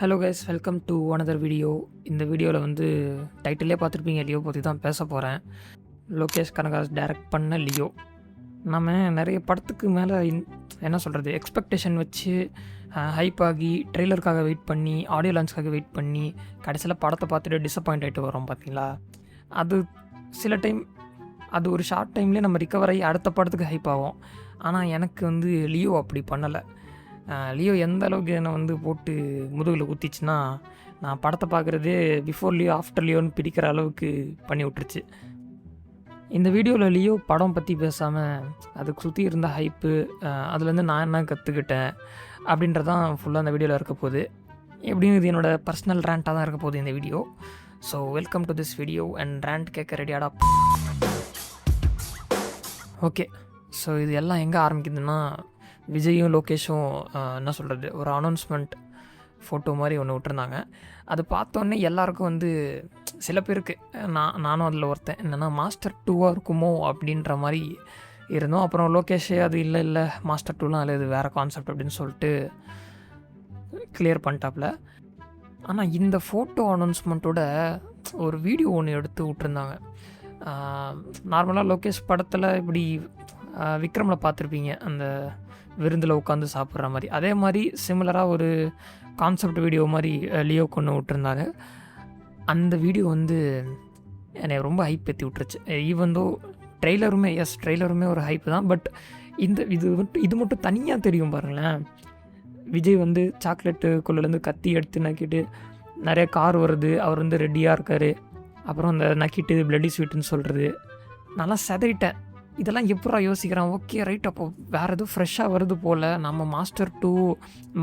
Hello guys, welcome to another video. இந்த வீடியோவில் வந்து டைட்டிலே பார்த்துருப்பீங்க, லியோ பற்றி தான் பேச போகிறேன். லோகேஷ் கனகராஜ் டைரக்ட் பண்ண லியோ. நம்ம நிறைய படத்துக்கு மேலே என்ன சொல்கிறது, எக்ஸ்பெக்டேஷன் வச்சு ஹைப் ஆகி ட்ரெய்லருக்காக வெயிட் பண்ணி ஆடியோ லான்ச்காக வெயிட் பண்ணி கடைசியில் படத்தை பார்த்துட்டு டிசப்பாயிண்ட் ஆகிட்டு வரோம் பார்த்தீங்களா. அது சில டைம் அது ஒரு ஷார்ட் டைம்லேயே நம்ம ரிகவர் ஆகி அடுத்த படத்துக்கு ஹைப் ஆகும். ஆனால் எனக்கு வந்து லியோ அப்படி பண்ணலை. லியோ எந்த அளவுக்கு என்னை வந்து போட்டு முதுகில் குத்திச்சுன்னா, நான் படத்தை பார்க்குறதே பிஃபோர் லியோ ஆஃப்டர் லியோன்னு பிடிக்கிற அளவுக்கு பண்ணி விட்டுருச்சு. இந்த வீடியோவில் லியோ படம் பற்றி பேசாமல் அதுக்கு சுற்றி இருந்த ஹைப்பு, அதுலேருந்து நான் என்ன கற்றுக்கிட்டேன் அப்படின்றதான் ஃபுல்லாக அந்த வீடியோவில் இருக்க போகுது. எப்படியும் இது என்னோடய பர்சனல் ரேண்ட்டாக தான் இருக்க போகுது இந்த video. So welcome to this video and ரேண்ட் கேட்க ரெடியாடா. ஓகே, ஸோ இது எல்லாம் எங்கே ஆரம்பிக்குதுன்னா, விஜயும் லோகேஷும் என்ன சொல்கிறது, ஒரு அனௌன்ஸ்மெண்ட் ஃபோட்டோ மாதிரி ஒன்று விட்டுருந்தாங்க. அது பார்த்தோன்னே எல்லாருக்கும் வந்து சில பேருக்கு நானும் அதில் ஒருத்தன், என்னென்னா மாஸ்டர் 2வாக இருக்குமோ அப்படின்ற மாதிரி இருந்தோம். அப்புறம் லோகேஷே அது இல்லை மாஸ்டர் 2லாம் இல்லை, இது வேறு கான்செப்ட் அப்படின்னு சொல்லிட்டு கிளியர் பண்ணிட்டாப்புல. ஆனால் இந்த ஃபோட்டோ அனௌன்ஸ்மெண்ட்டோட ஒரு வீடியோ ஒன்று எடுத்து விட்டுருந்தாங்க. நார்மலாக லோகேஷ் படத்தில் இப்படி விக்ரமில் பார்த்துருப்பீங்க, அந்த விருந்தில் உட்காந்து சாப்பிட்ற மாதிரி. அதே மாதிரி சிமிலராக ஒரு கான்செப்ட் வீடியோ மாதிரி லியோ கொண்டு விட்டுருந்தாரு. அந்த வீடியோ வந்து என்னை ரொம்ப ஹைப் ஏற்றி விட்டுருச்சு. ஈவன் தோ ட்ரெய்லருமே ஒரு ஹைப்பு தான். பட் இது மட்டும் தனியாக தெரியும் பாருங்களேன். விஜய் வந்து சாக்லேட்டுக்குள்ளேருந்து கத்தி எடுத்து நக்கிட்டு நிறைய கார் வருது, அவர் வந்து ரெடியாக இருக்கார். அப்புறம் அந்த நக்கிட்டு பிளட்டி ஸ்வீட்டுன்னு சொல்கிறது, நல்லா செதறிட்டேன். இதெல்லாம் எப்படா யோசிக்கிறான். ஓகே ரைட், அப்போ வேறு எதுவும் ஃப்ரெஷ்ஷாக வருது போல். நம்ம மாஸ்டர் 2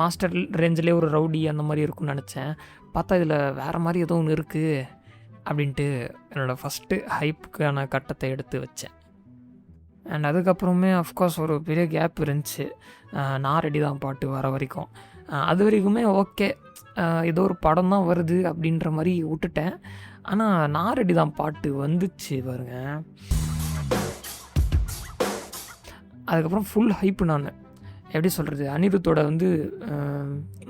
மாஸ்டர் ரேஞ்சிலே ஒரு ரவுடி அந்த மாதிரி இருக்குன்னு நினச்சேன். பார்த்தா இதில் வேறு மாதிரி ஏதோ ஒன்று இருக்குது அப்படின்ட்டு என்னோடய ஃபஸ்ட்டு ஹைப்புக்கான கட்டத்தை எடுத்து வச்சேன். அண்ட் அதுக்கப்புறமே அஃப்கோர்ஸ் ஒரு பெரிய கேப் இருந்துச்சு, நான் ரெடி தான் பாட்டு வர வரைக்கும். அது வரைக்குமே ஓகே, ஏதோ ஒரு படம் தான் வருது அப்படின்ற மாதிரி விட்டுட்டேன். ஆனால் நான் ரெடி தான் பாட்டு வந்துச்சு பாருங்க. அதுக்கப்புறம் ஃபுல் ஹைப்பு. நான் எப்படி சொல்கிறது, அனிருத்தோட வந்து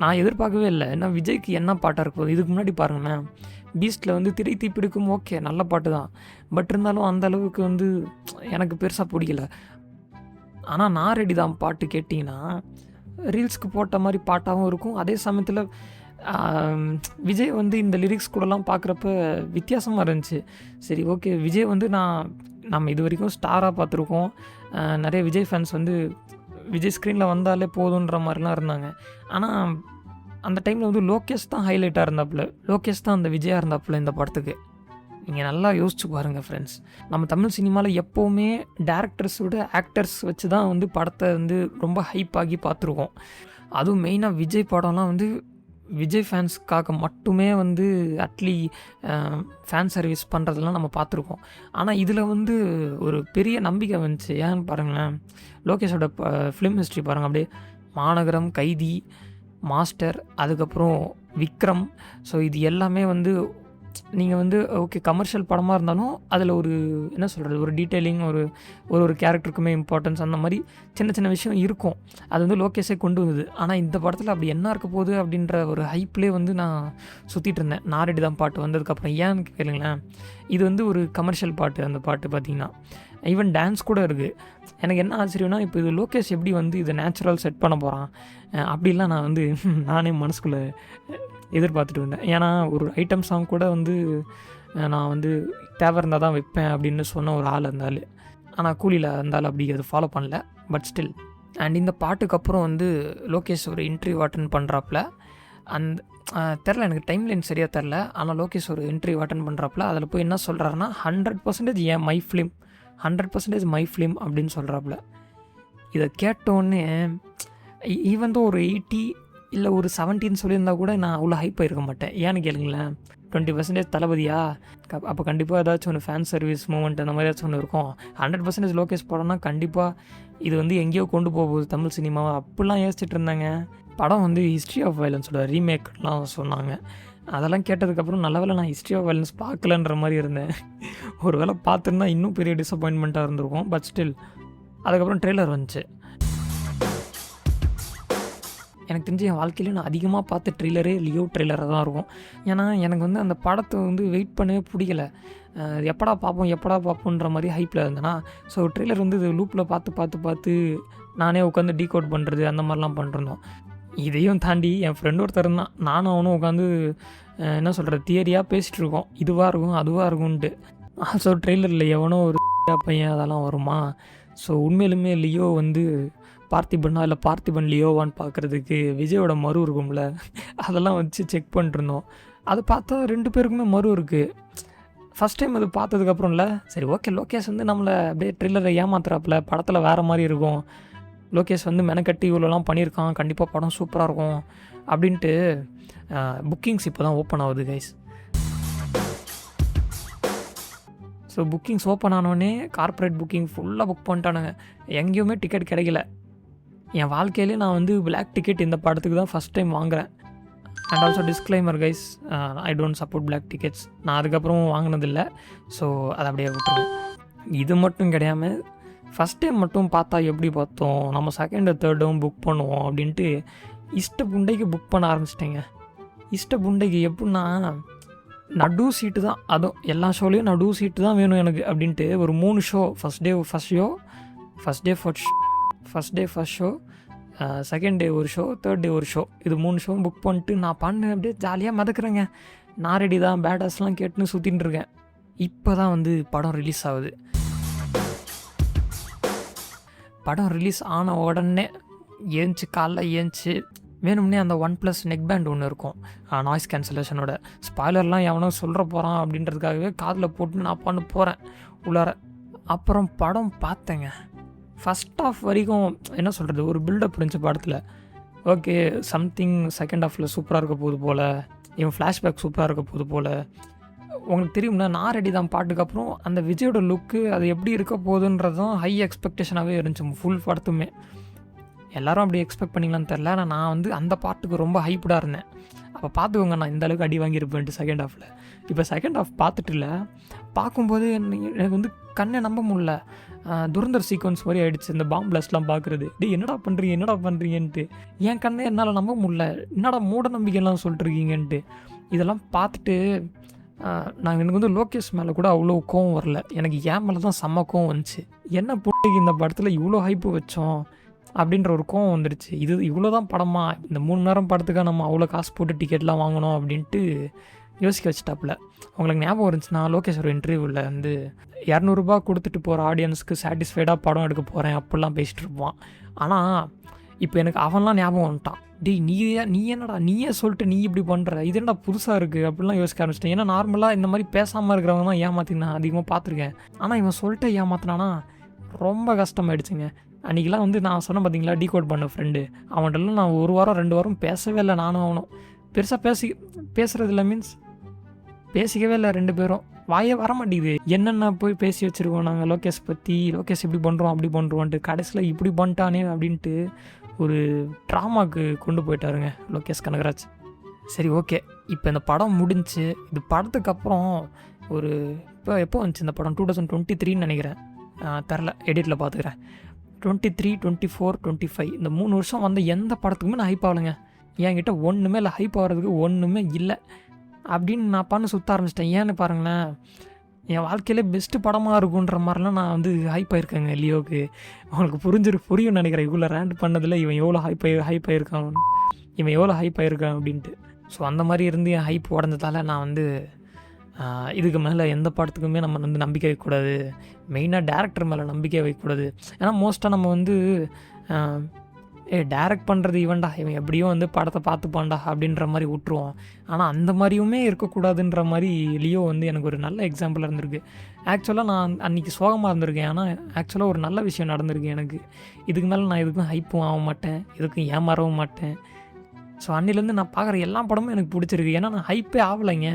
நான் எதிர்பார்க்கவே இல்லை. ஏன்னா விஜய்க்கு என்ன பாட்டாக இருக்க போகுது. இதுக்கு முன்னாடி பாருங்களேன், பீஸ்ட்டில் வந்து திரை தீப்பிடிக்கும் ஓகே நல்ல பாட்டு தான். பட் இருந்தாலும் அந்த அளவுக்கு வந்து எனக்கு பெருசாக பிடிக்கல. ஆனால் நான் ரெடி தான் பாட்டு கேட்டிங்கன்னா ரீல்ஸ்க்கு போட்ட மாதிரி பாட்டாகவும் இருக்கும். அதே சமயத்தில் விஜய் வந்து இந்த லிரிக்ஸ் கூடலாம் பார்க்குறப்ப வித்தியாசமாக இருந்துச்சு. சரி ஓகே, விஜய் வந்து நம்ம இது வரைக்கும் ஸ்டாராக பார்த்துருக்கோம். நிறைய விஜய் ஃபேன்ஸ் வந்து விஜய் ஸ்க்ரீனில் வந்தாலே போதுன்ற மாதிரிலாம் இருந்தாங்க. ஆனால் அந்த டைமில் வந்து லோகேஷ் தான் ஹைலைட்டாக இருந்தாப்புல, லோகேஷ் தான் அந்த விஜயாக இருந்தாப்புல இந்த படத்துக்கு. நீங்கள் நல்லா யோசிச்சு பாருங்கள் ஃப்ரெண்ட்ஸ். நம்ம தமிழ் சினிமாவில் எப்போவுமே டேரக்டர்ஸோட ஆக்டர்ஸ் வச்சு தான் வந்து படத்தை வந்து ரொம்ப ஹைப் ஆகி பார்த்துருக்கோம். அதுவும் மெயினாக விஜய் படம்லாம் வந்து விஜய் ஃபேன்ஸ்க்காக மட்டுமே வந்து அட்லி ஃபேன் சர்வீஸ் பண்ணுறதெல்லாம் நம்ம பார்த்துருக்கோம். ஆனால் இதில் வந்து ஒரு பெரிய நம்பிக்கை வந்துச்சு. ஏன்னு பாருங்களேன், லோகேஷோட ஃபிலிம் ஹிஸ்ட்ரி பாருங்கள். அப்படியே மாநகரம், கைதி, மாஸ்டர், அதுக்கப்புறம் விக்ரம். ஸோ இது எல்லாமே வந்து நீங்கள் வந்து ஓகே கமர்ஷியல் படமாக இருந்தாலும் அதில் ஒரு என்ன சொல்கிறது, ஒரு டீட்டெயிலிங், ஒரு கேரக்டருக்குமே இம்பார்ட்டன்ஸ், அந்த மாதிரி சின்ன சின்ன விஷயம் இருக்கும். அது வந்து லோகேஷே கொண்டு வருது. ஆனால் இந்த படத்தில் அப்படி என்ன இருக்க போகுது அப்படின்ற ஒரு ஹைப்லேயே வந்து நான் சுற்றிட்டு இருந்தேன். நாரெடி தான் பாட்டு வந்ததுக்கப்புறம். ஏன்னு கேளுங்களேன், இது வந்து ஒரு கமர்ஷியல் பாட்டு. அந்த பாட்டு பார்த்திங்கன்னா ஈவன் டான்ஸ் கூட இருக்குது. எனக்கு என்ன ஆச்சரியம்னா, இப்போ இது லோகேஷ் எப்படி வந்து இதை நேச்சுரல் செட் பண்ண போகிறான் அப்படிலாம் நான் வந்து நானே மனசுக்குள்ளே எதிர்பார்த்துட்டு இருந்தேன். ஏன்னா ஒரு ஐட்டம் சாங் கூட வந்து நான் வந்து தேவை இருந்தால் தான் வைப்பேன் அப்படின்னு சொன்ன ஒரு ஆள் இருந்தால். ஆனால் கூலியில் இருந்தாலும் அப்படி அது ஃபாலோ பண்ணல. But still. அண்ட் இந்த பாட்டுக்கு அப்புறம் வந்து லோகேஷ் ஒரு இன்டர்வியூ அட்டன் பண்ணுறாப்புல. அந்த தெரில, எனக்கு டைம்லைன் சரியாக தெரில. ஆனால் லோகேஷ் ஒரு இன்டர்வியூ அட்டன் பண்ணுறாப்புல. அதில் போய் என்ன சொல்கிறாருன்னா, 100% ஏன் மை ஃபிலிம், 100% மை ஃபிலிம் அப்படின்னு சொல்கிறாப்புல. இதை கேட்டோன்னே ஈவன் தான் ஒரு 80 இல்லை ஒரு 17 சொல்லியிருந்தா கூட நான் அவ்வளோ ஹைப் ஆகிருக்க மாட்டேன். ஏன்னு கேளுங்களேன், 20% தளபதியா, அப்போ கண்டிப்பாக ஏதாச்சும் ஒன்று ஃபேன் சர்வீஸ் மூமெண்ட் அந்த மாதிரி ஏதாச்சும் ஒன்று இருக்கும். 100% லோகேஷ் படம்னா கண்டிப்பாக இது வந்து எங்கேயோ கொண்டு போகுது தமிழ் சினிமாவை அப்படிலாம் யோசிச்சுட்டு இருந்தாங்க. படம் வந்து ஹிஸ்ட்ரி ஆஃப் வயலன்ஸோட ரீமேக்லாம் சொன்னாங்க. அதெல்லாம் கேட்டதுக்கப்புறம் நல்ல வேளை நான் ஹிஸ்ட்ரி ஆஃப் வயலன்ஸ் பார்க்கலன்ற மாதிரி இருந்தேன். ஒரு வேளை பார்த்துருந்தா இன்னும் பெரிய டிசப்பாயின்மெண்ட்டாக இருந்திருக்கும். பட் ஸ்டில் அதுக்கப்புறம் ட்ரெய்லர் வந்துச்சு. எனக்கு தெரிஞ்சு என் வாழ்க்கையில நான் அதிகமாக பார்த்த ட்ரெய்லரே லியோ ட்ரெய்லராக தான் இருக்கும். ஏன்னா எனக்கு வந்து அந்த படத்தை வந்து வெயிட் பண்ணவே பிடிக்கல. எப்படா பார்ப்போன்ற மாதிரி ஹைப்பில் இருந்தேன்னா, ஸோ ட்ரெய்லர் வந்து இது லூப்பில் பார்த்து நானே உட்காந்து டீகோட் பண்ணுறது அந்த மாதிரிலாம் பண்ணிருந்தோம். இதையும் தாண்டி என் ஃப்ரெண்ட் ஒருத்தர் இருந்தான். நானும் அவனும் உட்காந்து என்ன சொல்கிறது தியரியாக பேசிகிட்டு இருக்கோம். இதுவாக இருக்கும் அதுவாக இருக்கும்ன்ட்டு. ஸோ ட்ரெய்லரில் எவனோ ஒரு பையன் அதெல்லாம் வருமா? ஸோ உண்மையிலுமே லியோ வந்து பார்த்திபனா இல்லை பார்த்திபன் லியோவான்னு பார்க்குறதுக்கு விஜயோட மறு இருக்கும்ல, அதெல்லாம் வச்சு செக் பண்ணிருந்தோம். அது பார்த்தா 2 பேருக்குமே மறு இருக்குது. ஃபஸ்ட் டைம் அது பார்த்ததுக்கப்புறம்ல சரி ஓகே லோகேஷ் வந்து நம்மளை அப்படியே ட்ரெய்லரை ஏமாத்துறாப்புல, படத்தில் வேறு மாதிரி இருக்கும், லோகேஷ் வந்து மெனக்கட்டி இவ்வளோலாம் பண்ணியிருக்கான், கண்டிப்பாக படம் சூப்பராக இருக்கும் அப்படின்ட்டு புக்கிங்ஸ் இப்போ தான் ஓப்பன் ஆகுது கைஸ். ஸோ புக்கிங்ஸ் ஓப்பன் ஆனோடனே கார்ப்பரேட் புக்கிங் ஃபுல்லாக புக் பண்ணிட்டானுங்க. எங்கேயுமே டிக்கெட் கிடைக்கல. என் வாழ்க்கையிலே நான் வந்து பிளாக் டிக்கெட் இந்த படத்துக்கு தான் ஃபஸ்ட் டைம் வாங்குகிறேன். And also disclaimer guys, I don't support black tickets. நான் அதுக்கப்புறம் வாங்கினதில்லை. ஸோ அதை அப்படியே விட்டுருவேன். இது மட்டும் கிடையாமல் ஃபஸ்ட் டைம் மட்டும் பார்த்தா எப்படி பார்த்தோம், நம்ம செகண்டு தேர்டும் புக் பண்ணுவோம் அப்படின்ட்டு இஷ்ட புண்டைக்கு புக் பண்ண ஆரம்பிச்சிட்டேங்க. இஷ்ட புண்டைக்கு எப்படின்னா நடு சீட்டு தான், அதுவும் எல்லா ஷோலையும் நடு சீட்டு தான் வேணும் எனக்கு அப்படின்ட்டு ஒரு 3 show, first day first show, second day ஒரு ஷோ, தேர்ட் டே ஒரு ஷோ, இது 3 ஷோ புக் பண்ணிட்டு நான் அப்படியே ஜாலியாக மிதக்குறேங்க. நான் ரெடி தான் பேடாஸ்லாம் கேட்டுன்னு சுற்றின்னு இருக்கேன். இப்போ தான் வந்து படம் ரிலீஸ் ஆகுது. படம் ரிலீஸ் ஆன உடனே காலைல ஏஞ்சி வேணும்னே அந்த OnePlus நெக் பேண்ட் ஒன்று இருக்கும் நாய்ஸ் கேன்சலேஷனோட, ஸ்பாய்லர்லாம் எவனோ சொல்கிற போகிறான் அப்படின்றதுக்காகவே காதில் போட்டு நான் பண்ண போகிறேன் உள்ளார. அப்புறம் படம் பார்த்தேங்க. ஃபஸ்ட் ஆஃப் வரைக்கும் என்ன சொல்கிறது ஒரு பில்டப் இருந்துச்சு படத்தில். ஓகே சம்திங் செகண்ட் ஹாஃபில் சூப்பராக இருக்க போகுது போல், இவன் ஃப்ளாஷ்பேக் சூப்பராக இருக்க போகுது போல். உங்களுக்கு தெரியும்னா நான் ரெடி தான் பாட்டுக்கு அப்புறம் அந்த விஜயோட லுக்கு அது எப்படி இருக்க போகுதுன்றதும் ஹை எக்ஸ்பெக்டேஷனாகவே இருந்துச்சு ஃபுல் படத்துமே. எல்லோரும் அப்படி எக்ஸ்பெக்ட் பண்ணிங்களான்னு தெரில. ஆனால் நான் வந்து அந்த பாட்டுக்கு ரொம்ப ஹைப்டாக இருந்தேன். அப்போ பார்த்துக்கோங்க நான் இந்த அளவுக்கு அடி வாங்கியிருப்பேன்ட்டு செகண்ட் ஹாஃபில். இப்போ செகண்ட் ஹாஃப் பார்த்துட்டு இல்லை பார்க்கும்போது எனக்கு வந்து கண்ணை நம்ப முடியல. துரந்தர் சீக்வன்ஸ் மாதிரி ஆகிடுச்சு இந்த பாம் பிளாஸ்ட்லாம் பார்க்குறது. என்னடா பண்ணுறீங்கன்ட்டு என் கண்ணை என்னால் நம்ப முடியல. என்னடா மூட நம்பிக்கைலாம் சொல்லிட்டுருக்கீங்கன்ட்டு இதெல்லாம் பார்த்துட்டு எனக்கு வந்து லோகேஷ் மேலே கூட அவ்வளோ கோவம் வரல. எனக்கு ஏன் மேலே தான் செம்ம கோவம் வந்துச்சு. என்ன பிள்ளைக்கு இந்த படத்தில் இவ்வளோ ஹைப்பு வச்சோம் அப்படின்ற ஒரு கோவம் வந்துடுச்சு. இது இவ்வளோ தான் படமா, இந்த 3 மணி நேரம் படத்துக்காக நம்ம அவ்வளோ காசு போட்டு டிக்கெட்லாம் வாங்கணும் அப்படின்ட்டு யோசிக்க வச்சுட்டாப்புல. உங்களுக்கு ஞாபகம் இருந்துச்சுன்னா லோகேஷ் ஒரு இன்டர்வியூவில் வந்து 200 ரூபா கொடுத்துட்டு போகிற ஆடியன்ஸுக்கு சாட்டிஸ்ஃபைடாக படம் எடுக்க போகிறேன் அப்படிலாம் பேசிகிட்டு இருப்பான். ஆனால் இப்போ எனக்கு அவன்லாம் ஞாபகம் வந்துட்டான். நீ என்னடா நீயே சொல்லிட்டு நீ இப்படி பண்ணுற, இது என்னடா புதுசாக இருக்குது அப்படிலாம் யோசிக்க ஆரம்பிச்சிட்டேன். ஏன்னா நார்மலாக இந்த மாதிரி பேசாமல் இருக்கிறவங்க தான் ஏமாற்றி நான் அதிகமாக பார்த்துருக்கேன். ஆனால் இவன் சொல்லிட்டு ஏமாத்தினானா ரொம்ப கஷ்டமாயிடுச்சுங்க. அன்றைக்கெலாம் வந்து நான் சொன்னேன் பார்த்தீங்களா டீகோட் பண்ண ஃப்ரெண்டு, அவன்கிட்டலாம் நான் 1 வாரம் 2 வாரம் பேசவே இல்லை. நானும் அவனும் பெருசாக பேசுகிறதில்ல, பேசிக்கவே இல்லை. 2 பேரும் வாயே வர மாட்டேங்குது. என்னென்ன போய் பேசி வச்சுருக்கோம் நாங்கள் லோகேஷ் பற்றி, லோகேஷ் இப்படி பண்ணுறோம் அப்படி பண்ணுறோன்ட்டு, கடைசியில் இப்படி பண்ணிட்டானே அப்படின்ட்டு ஒரு ட்ராமாவுக்கு கொண்டு போயிட்டாருங்க லோகேஷ் கனகராஜ். சரி ஓகே, இப்போ இந்த படம் முடிஞ்சு இது படத்துக்கு அப்புறம் ஒரு எப்போ வந்துச்சு இந்த படம் 2023 நினைக்கிறேன், தெரில எடிட்டில் பார்த்துக்கிறேன். 23, 24, 25 இந்த 3 வருஷம் வந்த எந்த படத்துக்குமே நான் ஹைப் ஆகலைங்க. என்கிட்ட ஒன்றுமே இல்லை, ஹைப் ஆகிறதுக்கு ஒன்றுமே இல்லை அப்படின்னு நான் பண்ண சுற்ற ஆரம்பிச்சிட்டேன். ஏன்னு பாருங்களேன், என் வாழ்க்கையிலே பெஸ்ட்டு படமாக இருக்குன்ற மாதிரிலாம் நான் வந்து ஹைப் ஆகிருக்கேங்க லியோவுக்கு. அவங்களுக்கு புரியும் நினைக்கிறேன் இவ்வளோ ரேண்ட் பண்ணதில் இவன் எவ்வளோ ஹைப் ஆகிருக்கான் அப்படின்ட்டு. ஸோ அந்த மாதிரி இருந்து என் ஹைப் உடஞ்சதால் நான் வந்து இதுக்கு மேலே எந்த படத்துக்குமே நம்ம வந்து நம்பிக்கை வைக்கக்கூடாது, மெயினாக டேரக்டர் மேலே நம்பிக்கை வைக்கக்கூடாது. ஏன்னா மோஸ்ட்டாக நம்ம வந்து டேரக்ட் பண்ணுறது இவன்டா, இவன் எப்படியும் வந்து படத்தை பார்த்துப்பான்டா அப்படின்ற மாதிரி விட்டுருவோம். ஆனால் அந்த மாதிரியுமே இருக்கக்கூடாதுன்ற மாதிரி லியோ வந்து எனக்கு ஒரு நல்ல எக்ஸாம்பிளாக இருந்திருக்கு. ஆக்சுவலாக நான் அன்றைக்கி சோகமாக இருந்திருக்கேன், ஆனால் ஆக்சுவலாக ஒரு நல்ல விஷயம் நடந்திருக்கு எனக்கு. இதுக்கு மேலே நான் எதுக்கும் ஹைப்பும் ஆக மாட்டேன், எதுக்கும் ஏமாறவும் மாட்டேன். ஸோ அன்னிலேருந்து நான் பார்க்குற எல்லா படமும் எனக்கு பிடிச்சிருக்கு. ஏன்னா நான் ஹைப்பே ஆகலைங்க.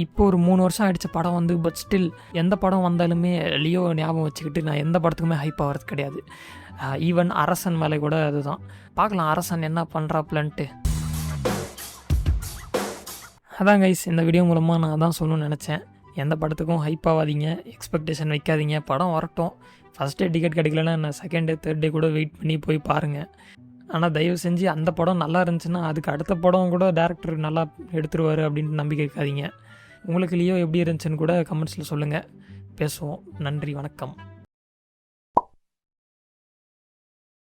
இப்போ ஒரு 3 வருஷம் ஆகிடுச்ச படம் வந்து, பட் ஸ்டில் எந்த படம் வந்தாலுமே லியோ ஞாபகம் வச்சுக்கிட்டு நான் எந்த படத்துக்குமே ஹைப் ஆகிறது கிடையாது. ஈவன் அரசன் மேலே கூட அதுதான். பார்க்கலாம் அரசன் என்ன பண்ணுறாப்புலன்ட்டு. அதான் கைஸ், இந்த வீடியோ மூலமாக நான் அதான் சொல்லணும்னு நினச்சேன். எந்த படத்துக்கும் ஹைப் ஆகாதீங்க, எக்ஸ்பெக்டேஷன் வைக்காதீங்க. படம் வரட்டும், ஃபஸ்ட் டே டிக்கெட் கிடைக்கலன்னா நான் செகண்ட் டே தேர்ட் டே கூட வெயிட் பண்ணி போய் பாருங்கள். ஆனால் தயவு செஞ்சு அந்த படம் நல்லா இருந்துச்சுன்னா அதுக்கு அடுத்த படம் கூட டேரக்டர் நல்லா எடுத்துருவார் அப்படின்ட்டு நம்பிக்கை வைக்காதீங்க. உங்களுக்கு லியோ எப்படி இருந்துச்சுன்னு கூட கமெண்ட்ஸில் சொல்லுங்கள், பேசுவோம். நன்றி, வணக்கம்.